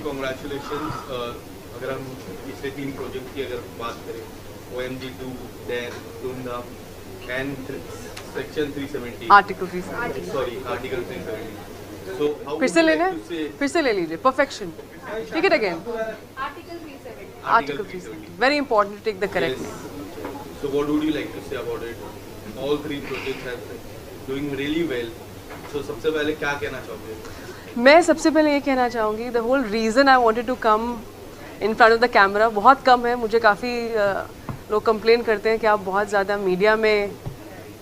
Congratulations. अगर हम पिछले 3 प्रोजेक्ट की अगर बात करें, OMG 2, Dare, धूमधाम and Section 370. Article 370। Sorry, Article 370. So how फिर would से you लेना like है? to say फिर से ले लीजिए। Perfection. Take it again. Article 370. Article 370। Very important to take the correct yes? Name. So what would you like to say about it? All 3 projects have been doing really well. So सबसे पहले क्या कहना चाहोगे? मैं सबसे पहले ये कहना चाहूँगी, the whole reason I wanted to come in front of the camera बहुत कम है। मुझे काफ़ी लोग कंप्लेन करते हैं कि आप बहुत ज़्यादा मीडिया में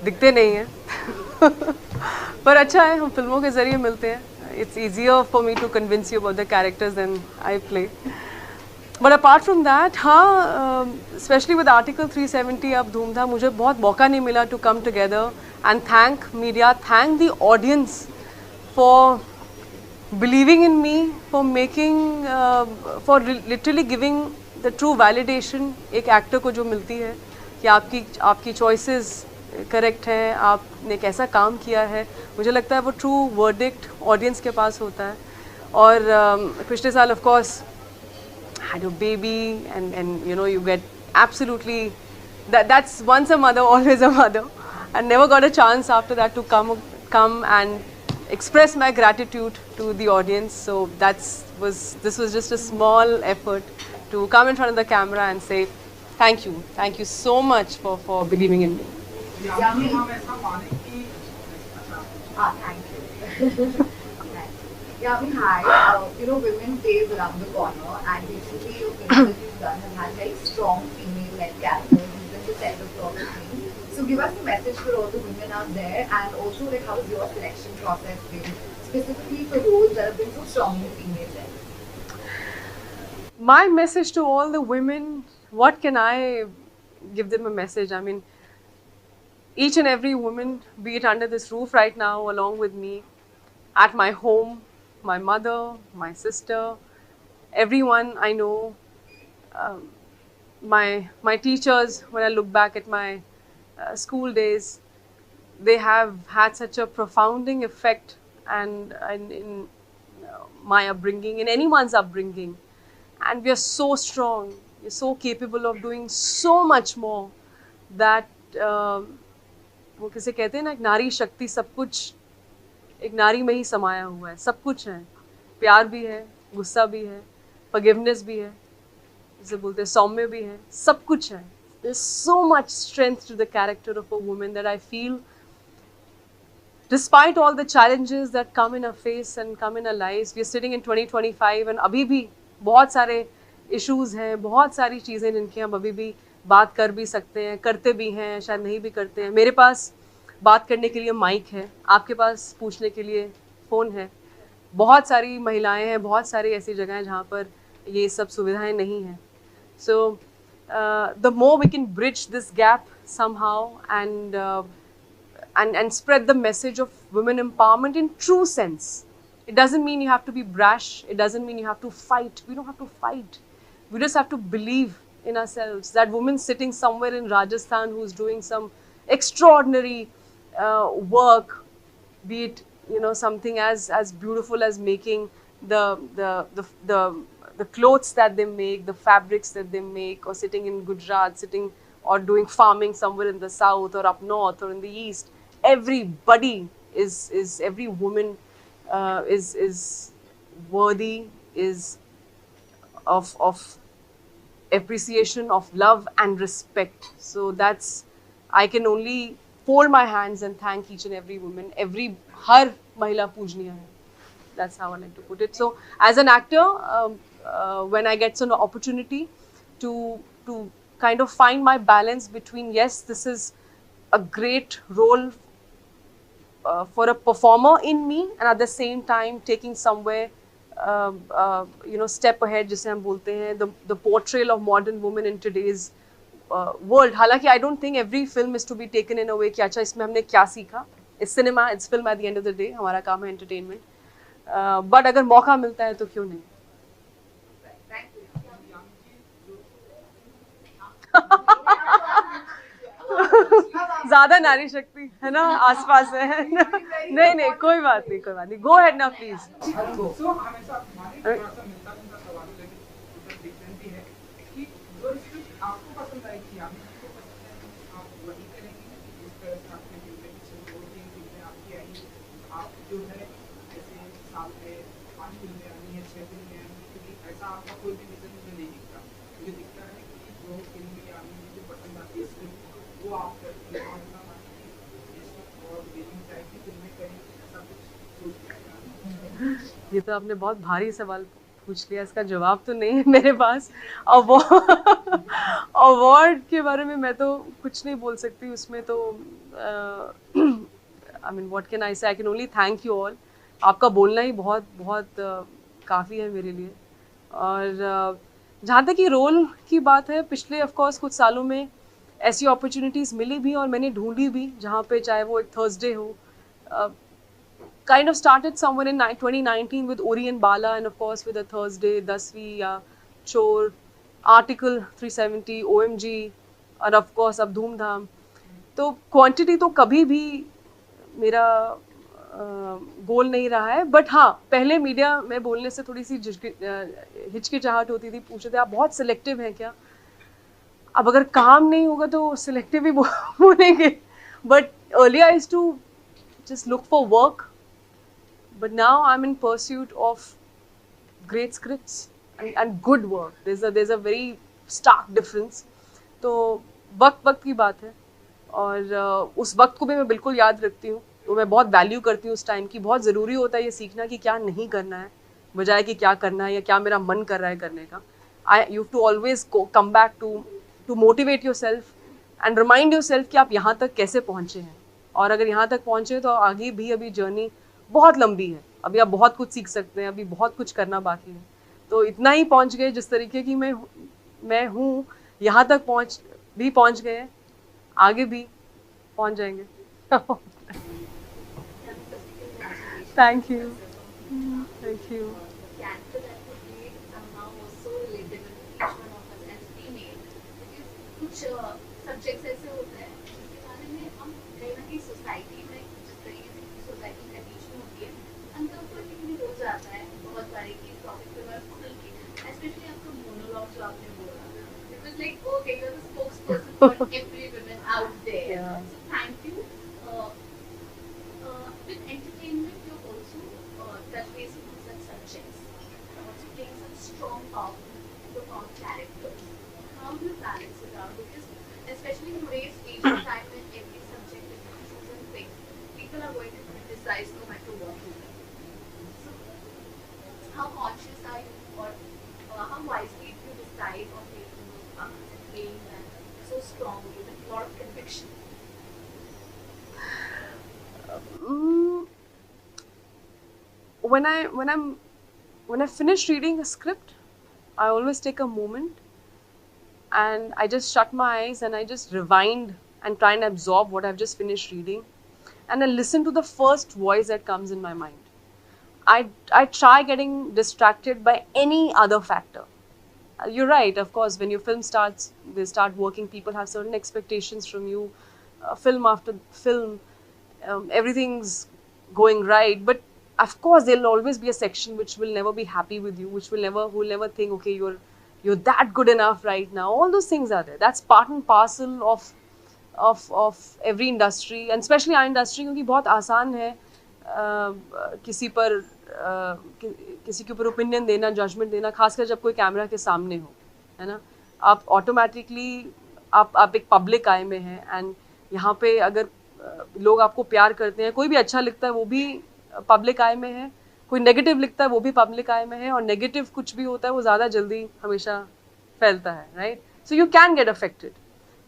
दिखते नहीं हैं पर अच्छा है, हम फिल्मों के ज़रिए मिलते हैं। It's easier for me to convince you about the characters then I play. But apart from that, हाँ, स्पेशली विद आर्टिकल 370 अब धूमधाम, मुझे बहुत मौका नहीं मिला to come together and thank media, thank the audience for believing in me, for making, for literally giving the true validation एक actor को जो मिलती है कि आपकी चॉइसेस करेक्ट हैं, आपने कैसा काम किया है। मुझे लगता है वो ट्रू वर्डिक्ट ऑडियंस के पास होता है। और पिछले साल of course had a baby and you know you get absolutely that's once a mother always a mother, and never got a chance after that to come and express my gratitude to the audience. So this was just a small effort to come in front of the camera and say thank you so much for believing in me. Thank you. Yeah, I mean, hi. Women's Day is around the corner, and basically, your films that you've done have had very strong female-led characters, even the center of the thing. So, give us a message for all the women out there, and also, like, how has your selection process been, specifically for roles that have been so strongly female-led? My message to all the women, what can I give them a message? I mean, each and every woman, be it under this roof right now, along with me, at my home, my mother, my sister, everyone I know, my teachers, when I look back at my school days, they have had such a profounding effect and in my upbringing, in anyone's upbringing. And we are so strong, we're so capable of doing so much more that वो किसे कहते हैं ना, एक नारी शक्ति, सब कुछ एक नारी में ही समाया हुआ है। सब कुछ है, प्यार भी है, गुस्सा भी है, फॉरगिवनेस भी है, जिसे बोलते हैं सौम्य भी है, सब कुछ है। There's so much strength to the character of a woman that I feel, despite all the challenges that come in our face and come in our lives, we are sitting in 2025 and अभी भी बहुत सारे issues हैं, बहुत सारी चीज़ें जिनकी हम अभी भी बात कर भी सकते हैं, करते भी हैं, शायद नहीं भी करते हैं। मेरे पास बात करने के लिए माइक है, आपके पास पूछने के लिए फ़ोन है। बहुत सारी महिलाएं हैं, बहुत सारी ऐसी जगह हैं जहाँ पर ये सब सुविधाएं नहीं हैं। So the more we can bridge this gap somehow and spread the message of women empowerment in true sense. It doesn't mean you have to be brash, it doesn't mean you have to fight. We don't have to fight. We just have to believe in ourselves. That woman sitting somewhere in Rajasthan who's doing some extraordinary work, be it something as beautiful as making the clothes that they make, the fabrics that they make, or sitting in Gujarat, or doing farming somewhere in the south or up north or in the east. Everybody every woman is worthy, is of appreciation, of love and respect. So that's, I can only fold my hands and thank each and every woman. हर महिला पूजनीय है. That's how I like to put it. So as an actor, when I get an opportunity to kind of find my balance between, yes, this is a great role for a performer in me, and at the same time taking somewhere step ahead, जिसे हम बोलते हैं, the portrayal of modern women in today's world. हालांकि I don't think every film is to be taken in a way कि अच्छा इसमें हमने क्या सीखा. It's cinema, it's film at the end of the day. हमारा काम है entertainment. But अगर मौका मिलता है तो क्यों नहीं. ज्यादा नारी शक्ति है ना आसपास है। नहीं नहीं कोई बात नहीं, कोई बात नहीं। गो हेड ना प्लीज। सो हमेशा हमारे थोड़ा सा मिलता जुलता सवाल है, लेकिन उधर डिफरेंट भी है कि जो स्क्रिप्ट आपको पसंद आई थी, आपको पसंद है, आप वही करेंगे जिस तरह से आपने फिल्म में पिछले 2-3 फिल्में आपकी आई, आप जो है जैसे साल में 5 फिल्में आनी है, 6 फिल्में आनी है, क्योंकि ऐसा आपका कोई भी विजन मुझे नहीं दिखता। मुझे दिखता है कि जो फिल्में आनी मुझे पसंद आती है स्क्रिप्ट, वो आप करते हैं और बिलिंग टाइप की फिल्में करें, ऐसा कुछ सोचते हैं? ये तो आपने बहुत भारी सवाल पूछ लिया, इसका जवाब तो नहीं है मेरे पास। अवार्ड के बारे में मैं तो कुछ नहीं बोल सकती, उसमें तो I mean what can I say, I can only thank you all. आपका बोलना ही बहुत बहुत काफ़ी है मेरे लिए। और जहाँ तक कि रोल की बात है, पिछले ऑफ कोर्स कुछ सालों में ऐसी अपॉर्चुनिटीज़ मिली भी और मैंने ढूंढी भी, जहाँ पे चाहे वो एक थर्सडे हो, kind of started somewhere in 2019 with Uri and Bala, and of course with a Thursday, Dasvi, Chor, Article 370, OMG, और of course अब धूमधाम। तो क्वांटिटी तो कभी भी मेरा गोल नहीं रहा है, बट हाँ पहले मीडिया में बोलने से थोड़ी सी हिचकिचाहट होती थी, पूछते थे आप बहुत सिलेक्टिव हैं क्या। अब अगर काम नहीं होगा तो सिलेक्टिव ही बोलेंगे, but earlier I used to just look for work, but now I'm in pursuit of great scripts and good work. There's a very stark difference. तो वक्त की बात है, और उस वक्त को भी मैं बिल्कुल याद रखती हूँ, तो मैं बहुत वैल्यू करती हूँ उस टाइम की। बहुत ज़रूरी होता है ये सीखना कि क्या नहीं करना है बजाय कि क्या करना है या क्या मेरा मन कर रहा है करने का। You have to always come back to motivate yourself and remind yourself कि आप यहाँ तक कैसे पहुँचे हैं, और अगर यहाँ तक पहुँचे तो आगे भी अभी जर्नी बहुत लंबी है, अभी आप बहुत कुछ सीख सकते हैं, अभी बहुत कुछ करना बाकी है। तो इतना ही पहुँच गए जिस तरीके की मैं हूँ, यहाँ तक पहुँच गए, आगे भी पहुँच जाएंगे। Thank you, thank you. Character that we read somehow was so relatable to each one of us as female, because कुछ subjects ऐसे होते हैं जिसके बारे में हम कहीं ना कहीं सोसाइटी में, जिस तरीके से सोसाइटी कंडीशन होती है, अनकंफर्टेबल हो जाता है बहुत सारे की टॉपिक पे मैं खुल के, स्पेशली आपका मोनोलॉग जो आपने बोला, it was like okay you are the spokesperson for every woman out there. Yeah. So thank you. With entertainment you also touch base on such subjects, also playing such strong, powerful, profound characters. How do you balance it out? Because especially in today's age of time when every subject is issues and things, people are going to criticize no matter what you do. So how conscious are you, or how wisely do you decide on making those parts and playing them so strongly with a lot of conviction? When I finish reading a script, I always take a moment and I just shut my eyes and I just rewind and try and absorb what I've just finished reading, and I listen to the first voice that comes in my mind. I try getting distracted by any other factor. You're right, of course, when your film starts, they start working, people have certain expectations from you, film after film, everything's going right, but of course there'll always be a section which will never be happy with you, who will never think, okay, you're that good enough right now. All those things are there. That's part and parcel of every industry, and especially our industry, क्योंकि बहुत आसान है किसी के ऊपर opinion देना, judgement देना, खासकर जब कोई कैमरा के सामने हो, है ना। आप ऑटोमेटिकली आप एक पब्लिक आई में हैं, एंड यहाँ पे अगर लोग आपको प्यार करते हैं, कोई भी अच्छा लिखता है वो भी पब्लिक आई में है, कोई नेगेटिव लिखता है वो भी पब्लिक आई में है, और नेगेटिव कुछ भी होता है वो ज़्यादा जल्दी हमेशा फैलता है, right. So you can get affected,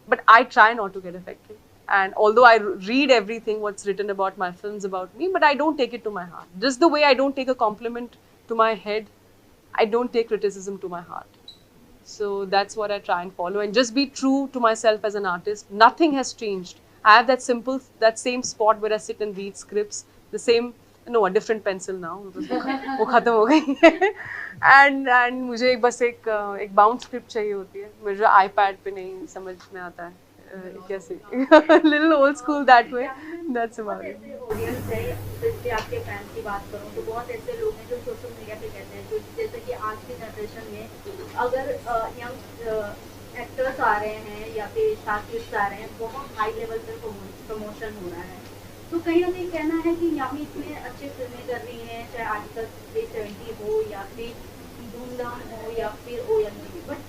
but I try not to get affected. And although I read everything what's written about my films about me, but I don't take it to my heart. Just the way I don't take a compliment to my head, I don't take criticism to my heart. So that's what I try and follow, and just be true to myself as an artist. Nothing has changed. I have that same spot where I sit and read scripts, the same, no, a different pencil now. वो खत्म हो गई है, and मुझे बस एक bound script चाहिए होती है, मुझे iPad पे नहीं समझ में आता है, कैसे little old school that way. That's about it. ऐसे ऑडियंस है, जैसे आपके फैंस की बात करूं तो बहुत ऐसे लोग हैं जो सोशल मीडिया पे कहते हैं, जो जैसे कि आज की जनरेशन में अगर यंग एक्टर्स आ रहे हैं या फिर आर्टिस्ट आ रहे हैं, बहुत हाई लेवल पर प्रमोशन हो रहा है, तो कहीं ना कहीं कहना है कि यामी इतने अच्छे फिल्में कर रही हैं, चाहे आर्टिकल 370 हो या फिर धूमधाम हो या फिर OMG, बट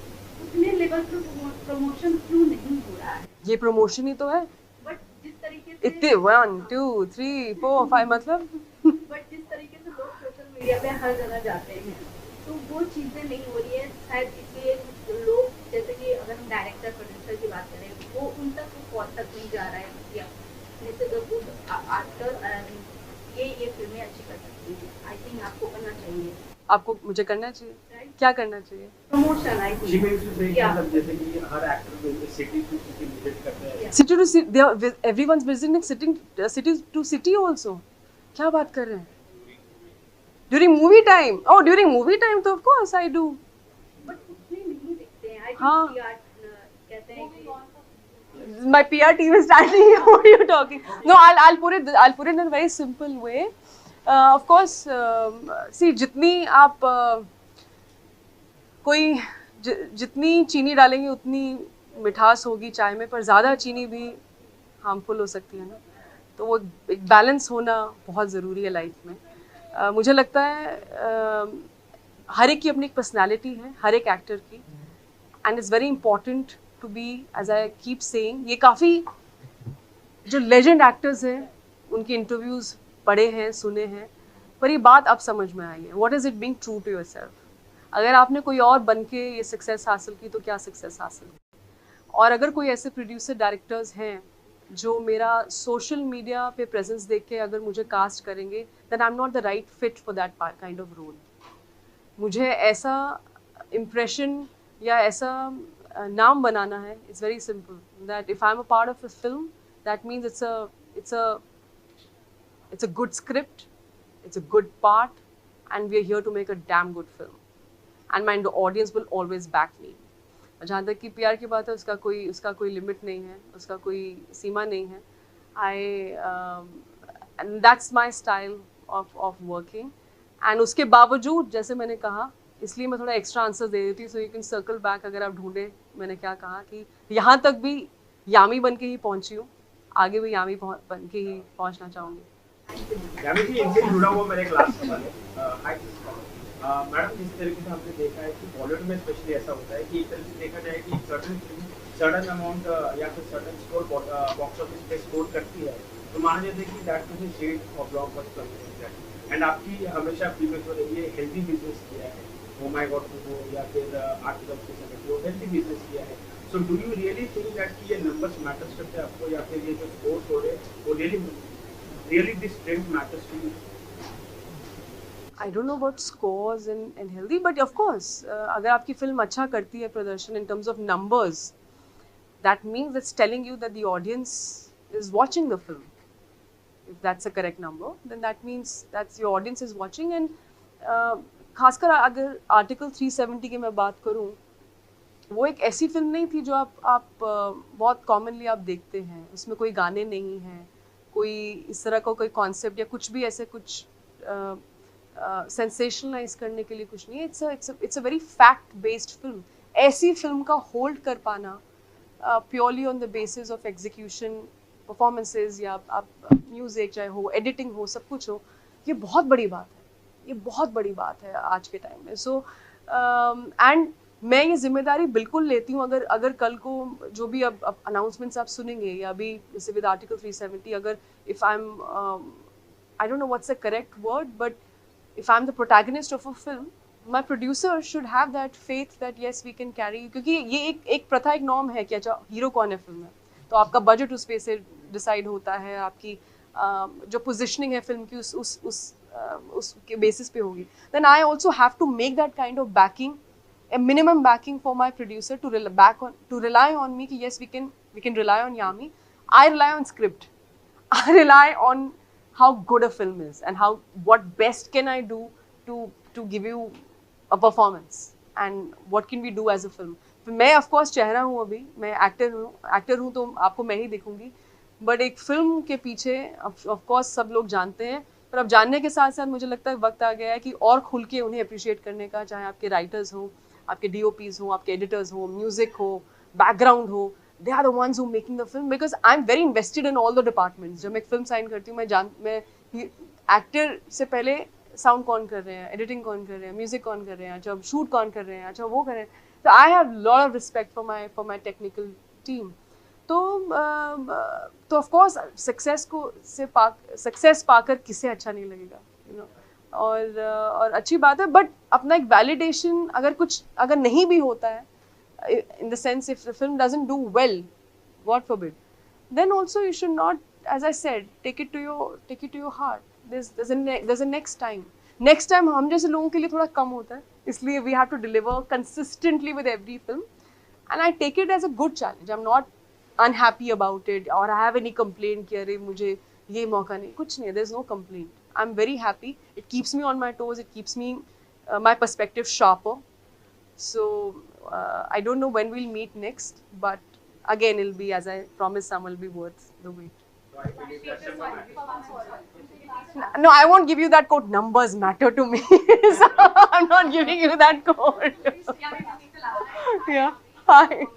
उतने लेवल पर प्रमोशन क्यों नहीं हो रहा है? ये प्रमोशन ही तो है. बट जिस तरीके से इतने 1 2 3 4 5 मतलब बट जिस तरीके से लोग सोशल मीडिया पे हर जगह जाते हैं, तो वो चीज़ें नहीं हो रही है, शायद इसलिए लोग, जैसे कि अगर हम डायरेक्टर प्रोड्यूसर की बात करें, वो उन तक पहुँच तक नहीं जा रहा है या जैसे द गुड एक्टर ये फिल्में अच्छी कर सकती है. आई थिंक आपको करना चाहिए. आपको मुझे करना चाहिए. क्या करना चाहिए? प्रमोशन. आई जी मैं थिंक इसमें सही Yeah. मतलब जैसे कि हर actor city to city visit करते हैं. City to city, everyone's visiting city to city also. क्या बात कर रहे हैं? During movie time. Oh, during movie time तो of course I do. But उतने नहीं दिखते हैं. आई हाँ. थिंक कहते हैं कि My PR team is standing here. What are you talking? No, I'll put it in a very simple way. Of course, see जितनी आप जितनी चीनी डालेंगे उतनी मिठास होगी चाय में, पर ज़्यादा चीनी भी हार्मफुल हो सकती है ना. तो वो एक बैलेंस होना बहुत ज़रूरी है लाइफ में. मुझे लगता है हर एक की अपनी एक पर्सनालिटी है, हर एक एक्टर की, and it's very important to be, as I keep saying, ये काफ़ी जो लेजेंड एक्टर्स हैं उनकी इंटरव्यूज़ पढ़े हैं, सुने हैं, पर ये बात अब समझ में आई है. What is it being true to yourself? अगर आपने कोई और बन के ये सक्सेस हासिल की तो क्या सक्सेस हासिल की? और अगर कोई ऐसे प्रोड्यूसर डायरेक्टर्स हैं जो मेरा सोशल मीडिया पे प्रेजेंस देख के अगर मुझे कास्ट करेंगे, then I am not the right fit for that kind of role. मुझे ऐसा इम्प्रेशन या ऐसा नाम बनाना है. It's very simple that if I am a part of a film, that means it's a good script, it's a good part, and we are here to make a damn good film, and my audience will always back me. जहाँ तक कि PR की बात है, उसका कोई limit नहीं है, उसका कोई सीमा नहीं है. And that's my style of working. And उसके बावजूद, जैसे मैंने कहा, इसलिए मैं थोड़ा एक्स्ट्रा आंसर दे देती हूँ, so you can circle back. अगर आप ढूंढे मैंने क्या कहा, कि यहाँ तक भी यामी बन के ही पहुँची हूँ, आगे भी यामी बन के ही पहुँचना चाहूँगी. यामी जी इनसे जुड़ा हुआ मेरा एक लास्ट सवाल है. मैडम, जिस तरीके से हमने देखा है कि बॉलीवुड में स्पेशली ऐसा होता है कि एक तरह से देखा जाए कि सडन अमाउंट या फिर सडन स्कोर बॉक्स ऑफिस पे स्कोर करती है, तो माना जाता है कि that is shade of blockbuster. And आपकी हमेशा प्रीवियस हो रही है हेल्दी बिजनेस किया है, ओ माय गॉड टू या फिर आर्टिकल 370 हेल्दी बिजनेस किया है. So do you really think that कि ये नंबर्स मैटर्स करते हैं आपको, या फिर ये जो स्कोर्स हो रहे हैं वो really this trend matters to you? I don't know about scores and healthy, but of course, अगर आपकी फिल्म अच्छा करती है प्रदर्शन in terms of numbers, that means it's telling you that the audience is watching the film. If that's a correct number, then that means that your audience is watching. And खासकर अगर article 370 की मैं बात करूँ, वो एक ऐसी film नहीं थी जो आप बहुत कॉमनली आप देखते हैं. उसमें कोई गाने नहीं हैं, कोई इस तरह का कोई कॉन्सेप्ट या कुछ भी ऐसे कुछ सेंसेशनलाइज करने के लिए कुछ नहीं है. It's a very fact based film. ऐसी फिल्म का होल्ड कर पाना purely on the basis of execution, performances, या आप म्यूजिक चाहे हो, एडिटिंग हो, सब कुछ हो, ये बहुत बड़ी बात है. ये बहुत बड़ी बात है आज के टाइम में. सो एंड मैं ये जिम्मेदारी बिल्कुल लेती हूँ. अगर कल को जो भी अब अनाउंसमेंट्स आप सुनेंगे, या अभी जैसे विद आर्टिकल 370, अगर if I am I don't know what's the correct word, but if I am the protagonist of a film, my producer should have that faith that yes we can carry. क्योंकि ये एक प्रथा, एक norm है कि अच्छा hero कौन है फिल्म में, तो आपका बजट उस पे से डिसाइड होता है, आपकी जो पोजिशनिंग है फिल्म की उसके बेसिस पे होगी. Then I also have to make that kind of backing, a minimum backing for my producer to rely on me कि yes we can rely on Yami. I rely on script. I rely on how good a film is and what best can I do to give you a performance and what can we do as a film. मैं of course चेहरा हूँ, अभी मैं actor हूँ तो आपको मैं ही देखूंगी, बट एक फिल्म के पीछे ऑफ कोर्स सब लोग जानते हैं, पर अब जानने के साथ साथ मुझे लगता है वक्त आ गया है कि और खुल के उन्हें अप्रिशिएट करने का, चाहे आपके राइटर्स हों, आपके DOPs हों, आपके एडिटर्स हों, म्यूजिक हो, बैकग्राउंड हो, they are the ones who making the film, because I am very invested in all the departments. जब मैं एक फिल्म साइन करती हूँ मैं एक्टर से पहले साउंड कौन कर रहे हैं, एडिटिंग कौन कर रहे हैं, म्यूजिक कौन कर रहे हैं, अच्छा शूट कौन कर रहे हैं, अच्छा वो कर रहे हैं. तो I have lot of respect for my technical team. तो ऑफ कोर्स सक्सेस पाकर किसे अच्छा नहीं लगेगा, यू नो. और अच्छी बात है, बट अपना एक वैलिडेशन अगर नहीं भी होता है, in the sense if the film doesn't do well, God forbid, then also you should not, as I said, take it to your heart. There's a next time. Next time हम जैसे लोगों के लिए थोड़ा कम होता है, इसलिए we have to deliver consistently with every film, and I take it as a good challenge. I'm not unhappy about it or I have any complaint कि अरे मुझे ये मौका नहीं, कुछ नहीं है. There's no complaint. I'm very happy. It keeps me on my toes. It keeps me my perspective sharper. So I don't know when we'll meet next, but again it'll be, as I promised, some will be worth the wait. So I believe that's a one. No, I won't give you that quote. Numbers matter to me, so I'm not giving you that quote. Yeah. Hi.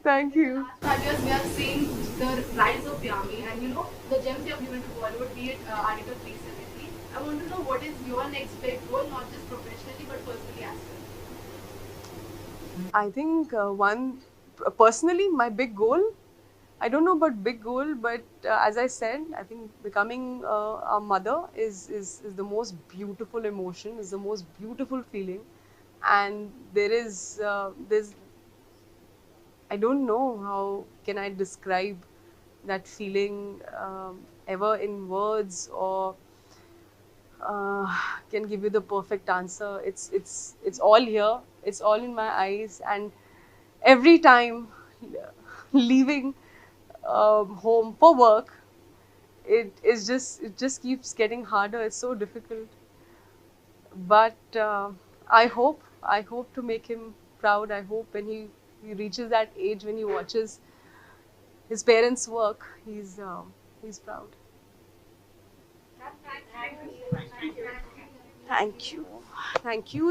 Thank you. 5 years we are seeing the rise of Yami, and you know the gems you have given to Bollywood, be it Article 370. I want to know what is your next big goal, not just professionally but personally as well. I think personally, my big goal, I don't know about big goal, but as I said, I think becoming a mother is the most beautiful emotion, is the most beautiful feeling, and there's I don't know how can I describe that feeling ever in words, or can give you the perfect answer. It's all here. It's all in my eyes, and every time leaving home for work, it just keeps getting harder. It's so difficult, but I hope to make him proud. I hope when he reaches that age, when he watches his parents work, he's proud. Thank you.